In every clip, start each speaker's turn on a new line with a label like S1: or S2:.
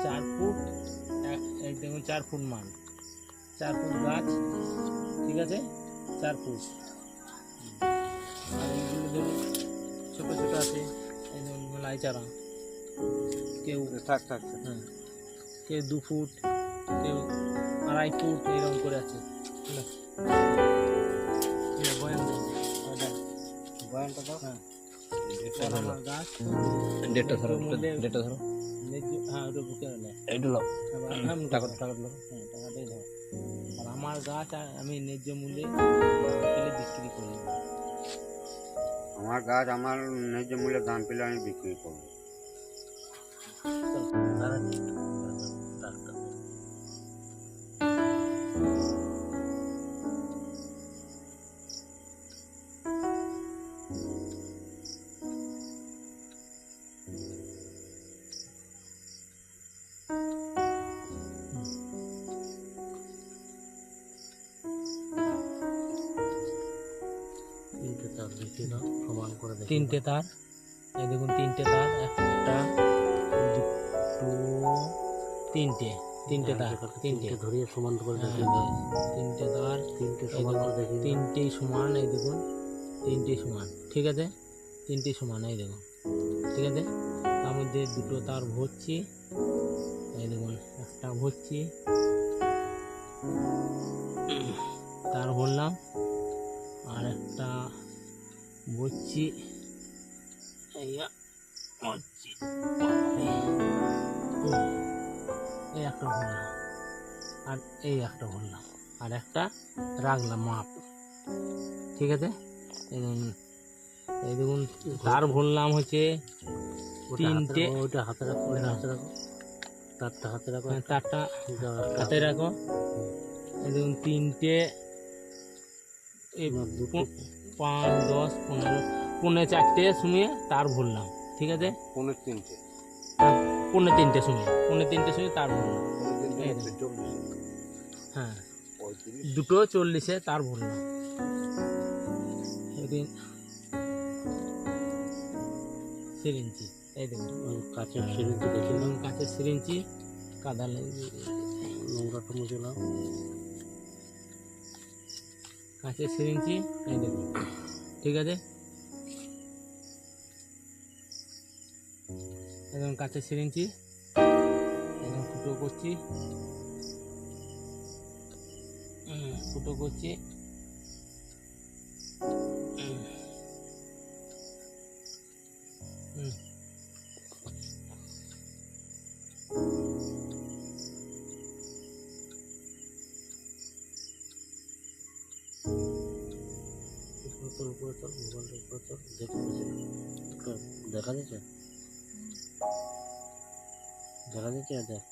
S1: 4 foot এই দেখুন 4 foot মান, 4 ফুট গাছ, ঠিক আছে, 4 ফুট। আর এইগুলো ধরুন ছোটো ছোটো আছে, এই ধরুন লাই চারা, কেউ হ্যাঁ, কেউ 2 ফুট, কেউ 2.5 ফুট এরকম করে আছে।
S2: বয়ানটা দাও।
S1: হ্যাঁ,
S2: আমার
S1: গাছ
S2: ডেটটা ধরো, ডেটটা ধরো।
S1: হ্যাঁ, ওটা বুকে হলে
S2: এইটা লো,
S1: টাকাটাই ধরো। আর আমার গাছ আমি ন্যায্য মূল্যে পেলে বিক্রি করি।
S3: আমার গাছ আমার ন্যায্য মূল্যে দাম পেলে আমি বিক্রি করবো।
S2: সমান করে দেখি।
S1: 3টে তার, এই দেখুন 3টে তার, 1টা 2 3টে তার, 3টে
S2: ধরিয়ে সমান করে দেখি।
S1: 3টে তার,
S2: 3টে সমান করে দেখি।
S1: 3টেই সমান, এই দেখুন 3টেই সমান, ঠিক আছে, 3টেই সমান, এই দেখুন, ঠিক আছে। তার মধ্যে 2টো তার ভরছি, এই দেখুন, একটা ভরছি, তার ভরলাম, আর একটা ভরছি, এই ভরছি, এই একটা ভরলাম, আর এই একটা ভরলাম, আর একটা রাখলাম মাপ, ঠিক আছে। এই দেখুন তার ভরলাম হচ্ছে 3টে।
S2: ওটা হাতে রাখো, ওটা হাতে রাখো, তারটা হাতে রাখো,
S1: তারটা হাতে রাখো। এই দেখুন 3টে, 5 10 15 পৌনে 4টে সময়ে তার ভরলাম, ঠিক আছে।
S3: 3.5
S1: পৌনে 3টে সময়ে তার ভরলাম, হ্যাঁ, 2টো 40-এ তার ভরলাম। এদিন সিরিঞ্চি, এই দেখুন
S2: কাঁচের সিরিঞ্চি দেখলাম,
S1: কাঁচের সিরিঞ্চি, কাদা
S2: নোংরাটা মুছে নাও।
S1: কাঁচের সিরিঞ্চি, এই দেখুন, ঠিক আছে। একদম কাঁচের সিরিঞ্চি, একদম ফুটো করছি, ফুটো করছি,
S2: উপরে চল, মোবাইলটা উপরে চল, দেখা যাচ্ছে, দেখা যাচ্ছে, দেখ।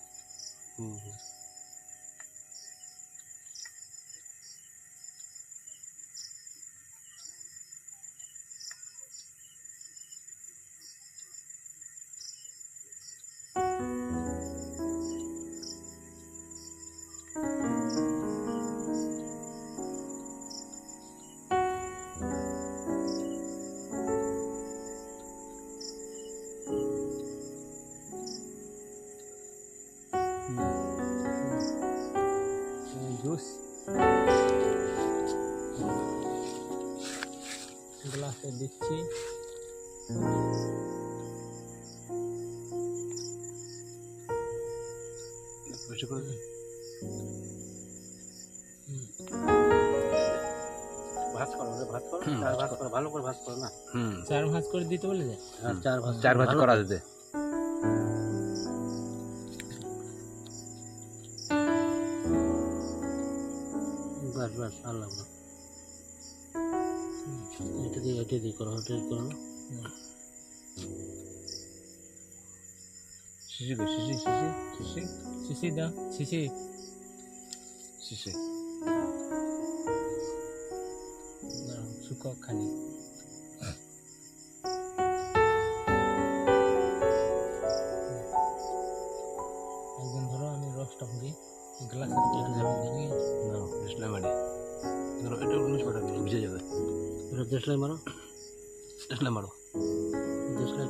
S1: জুস গ্লাসে দিচ্ছি,
S2: ভাজ করো, ভাজ করো, চার ভাজ করো, ভালো করে ভাজ করো না।
S1: 4 ভাঁজ করে দিতে বলে যায়।
S2: হ্যাঁ, চার ভাজ
S3: করা যেতে।
S2: বাস বাস, আর লাগলো। এটা দিয়ে করো, ওটা দিয়ে করো।
S3: শিশি
S1: দাও, শিশি শুকক খালি। একদম ধরো, আমি রসটা ভরি গ্লাসে
S3: ভিজে যাবে।
S2: এটা দেশলাই মারো,
S3: দেশলাই মারো,
S2: দেশলাই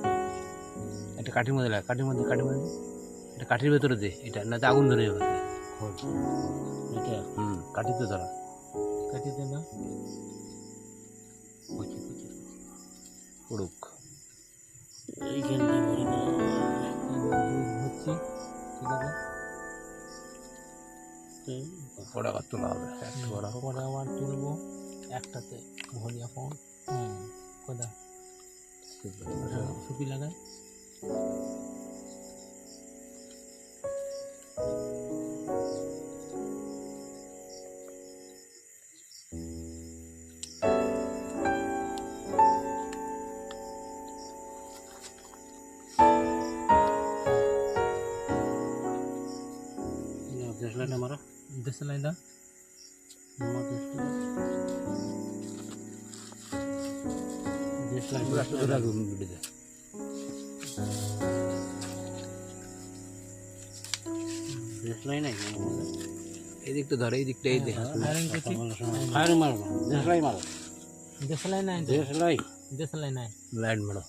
S3: একটা কাঠির মধ্যে লাগে, কাঠির মধ্যে
S2: এটা কাঠির ভেতরে দে, এটা না তো আগুন ধরে যাবে।
S1: এটা
S2: কাঠিতে ধরা।
S1: কাটিতে না
S2: পড়ুক।
S1: এইখানটা ভরে দাও। হচ্ছে ঠিক আছে।
S2: পড়া আবার তোলা হবে, একটু বড় হোক।
S1: পরে আবার তুলবো একটাতে ভরি এখন। কোথা সুপি লাগায়
S2: দেশলাইটা মারো।
S1: দেশলাই দা
S2: দেশলাই একটু ধরে আগুন বিটে দে। দেশলাই নাই এই দিকটা ধরে, এই দিকটা এই দে।
S1: ফায়ারিং করছি।
S2: ফায়ার মারো না, দেশলাই মারো।
S1: দেশলাই নাই
S2: দেশলাই
S1: দেশলাই নাই
S2: লাইট মারো।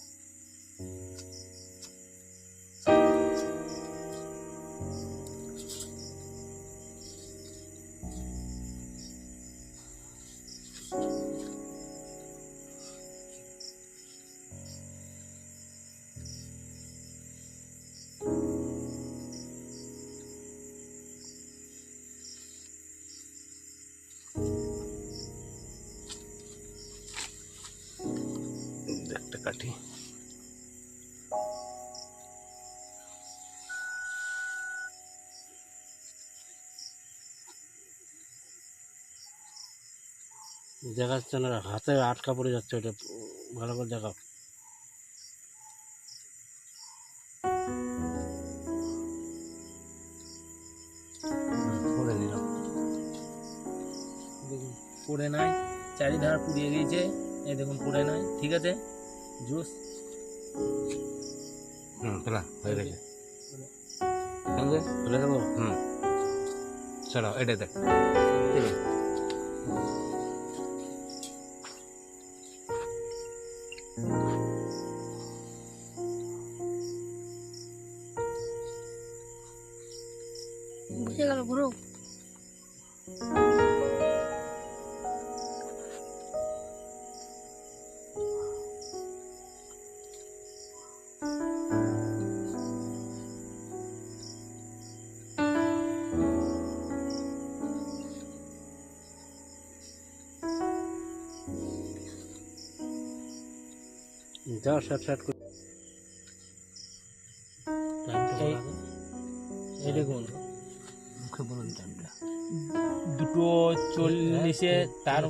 S2: একটা কাঠি দেখা যাচ্ছে না, হাতে আটকা পড়ে যাচ্ছে। ওটা ভালো করে দেখাও। করে নিলাম।
S1: দেখুন পড়ে নাই, চারিধার পুড়িয়ে গিয়েছে। এই দেখুন পড়ে নাই, ঠিক আছে। জুস
S2: ফেলা হয়ে গেছে। ফেলে দেবো। ছাড়াও, এটা দেখ।
S4: বুঝে গেল গুরু।
S2: যাও, শার্ট শার্ট করে টাইমটা
S1: এই- এই দেখুন
S2: মুখে বলুন টাইমটা।
S1: 2:40-এ তার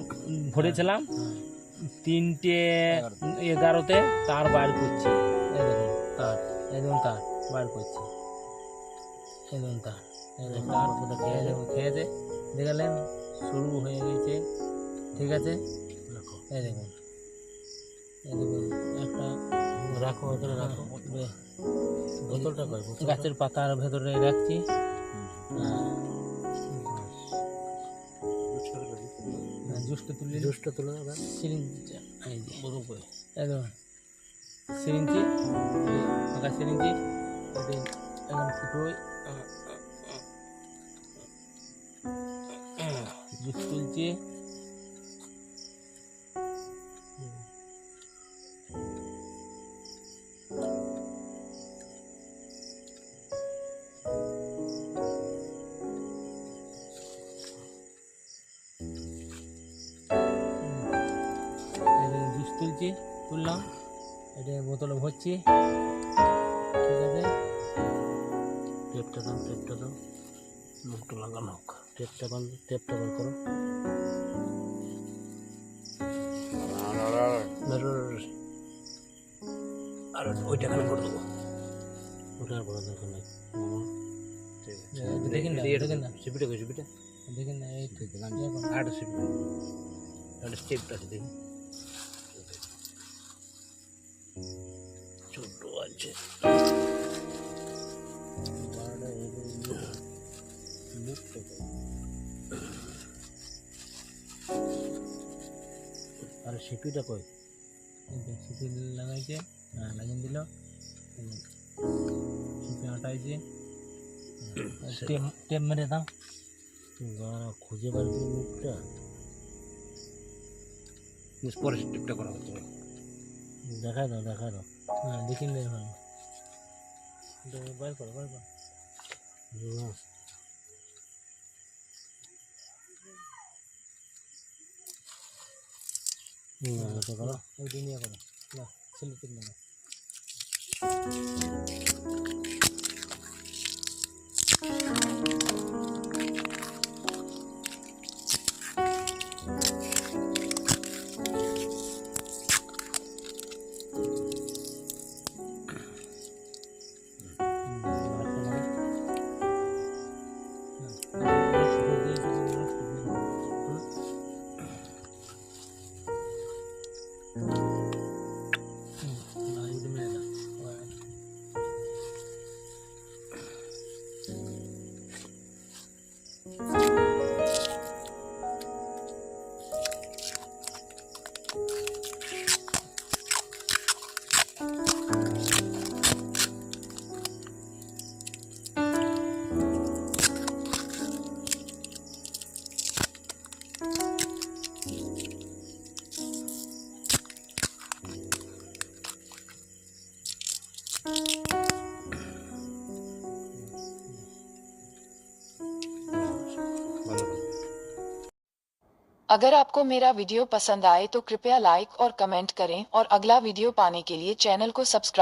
S1: ভরেছিলাম, 3:11-তে তার বার করছি। এই দেখুন তার, এই দেখুন তার বার করছি। এই দেখুন তার, এই দেখুন তার কোথা খেয়ে দেখুন খেয়েছে, দেখালেন শুরু হয়ে গেছে, ঠিক আছে।
S2: রাখো,
S1: এই দেখুন, এই দেখুন একটা
S2: রাখো, ওখানে রাখো। বোতলটা কই?
S1: গাছের পাতার ভেতরে রাখছি। জুসটা তুলে
S2: জুসটা তুলে দাও।
S1: সিরিঞ্জটা এই যে
S2: বড় কই?
S1: এই দেখুন সিরিঞ্জি, ফাঁকা সিরিঞ্জি এখন ফুটোই জুস তুলছি। জুস তুলছি, তুললাম, এটা বোতলে ভরছি, ঠিক আছে।
S2: টেপটা দাও, টেপটা দাও। মুখটা লাগানো হোক। টেপটা বন্ধ, টেপটা বন্ধ করো। আর ওইটা এখানে করে দেবো। ওটা আর বড় দরকার নাই। ঠিক আছে,
S1: দেখেন না, দেখেন না,
S2: সিপিটা কই? সিপিটা
S1: দেখেন না, এই ঠিক
S2: আর সিপিটা, একটা স্টেপটা আছে দেখি। ছোট আছে। আর সিপিটা কই?
S1: সিপি লাগাইছে, লাগিয়ে দিল, সিপি আটাইছে, টেপ মেরে দাও।
S2: দাঁড়া খুঁজে বার করি মুখটা।
S3: পরে টিপটা করা হচ্ছে
S2: দেখা দাও দেখা দাও।
S1: হ্যাঁ দেখি নে ভালো। বার করো বার করো।
S2: না, এটা করো।
S1: ওই দুনিয়া করো না ছেলে টেপ মেরে।
S5: अगर आपको मेरा वीडियो पसंद आए तो कृपया लाइक और कमेंट करें और अगला वीडियो पाने के लिए चैनल को सब्सक्राइब